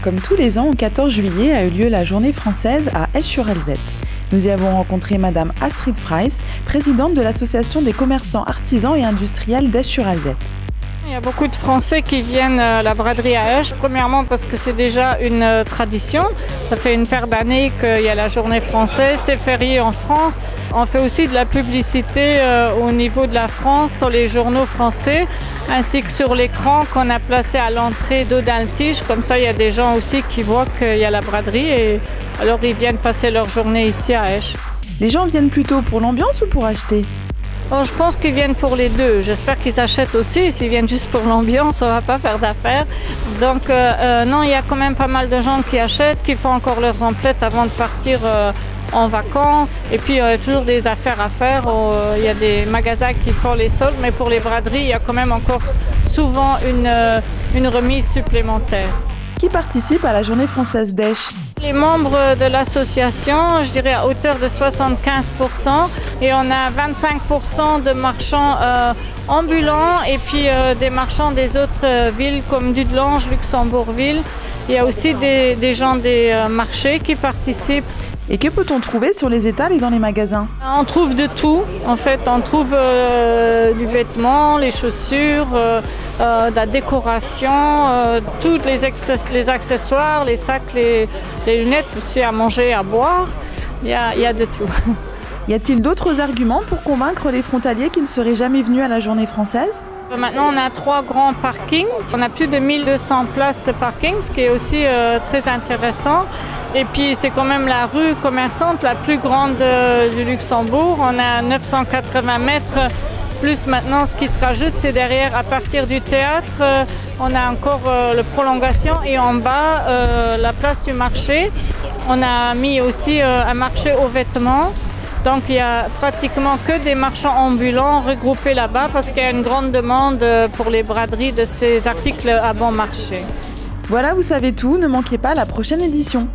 Comme tous les ans, au 14 juillet a eu lieu la Journée française à Esch-sur-Alzette. Nous y avons rencontré Madame Astrid Freis, présidente de l'Association des commerçants artisans et industriels d'Esch-sur-Alzette. Il y a beaucoup de Français qui viennent à la braderie à Esch, premièrement parce que c'est déjà une tradition. Ça fait une paire d'années qu'il y a la journée française, c'est férié en France. On fait aussi de la publicité au niveau de la France, dans les journaux français, ainsi que sur l'écran qu'on a placé à l'entrée d'Audin-le-Tige. Comme ça, il y a des gens aussi qui voient qu'il y a la braderie et alors ils viennent passer leur journée ici à Esch. Les gens viennent plutôt pour l'ambiance ou pour acheter ? Bon, je pense qu'ils viennent pour les deux. J'espère qu'ils achètent aussi. S'ils viennent juste pour l'ambiance, on ne va pas faire d'affaires. Donc non, il y a quand même pas mal de gens qui achètent, qui font encore leurs emplettes avant de partir en vacances. Et puis il y a toujours des affaires à faire. Il y a des magasins qui font les soldes, mais pour les braderies, il y a quand même encore souvent une remise supplémentaire. Qui participe à la Journée française d'Esch ? Les membres de l'association, je dirais à hauteur de 75%, et on a 25% de marchands ambulants et puis des marchands des autres villes comme Dudelange, Luxembourgville. Il y a aussi des gens des marchés qui participent. Et que peut-on trouver sur les étals et dans les magasins ? On trouve de tout. En fait, on trouve du vêtement, les chaussures, de la décoration, tous les accessoires, les sacs, les lunettes, aussi à manger, à boire. Il y a de tout. Y a-t-il d'autres arguments pour convaincre les frontaliers qui ne seraient jamais venus à la Journée française ? Maintenant, on a 3 grands parkings. On a plus de 1200 places parking, ce qui est aussi très intéressant. Et puis, c'est quand même la rue commerçante la plus grande du Luxembourg. On a 980 mètres. Plus maintenant, ce qui se rajoute, c'est derrière, à partir du théâtre, on a encore la prolongation et en bas, la place du marché. On a mis aussi un marché aux vêtements. Donc, il y a pratiquement que des marchands ambulants regroupés là-bas parce qu'il y a une grande demande pour les braderies de ces articles à bon marché. Voilà, vous savez tout, ne manquez pas la prochaine édition.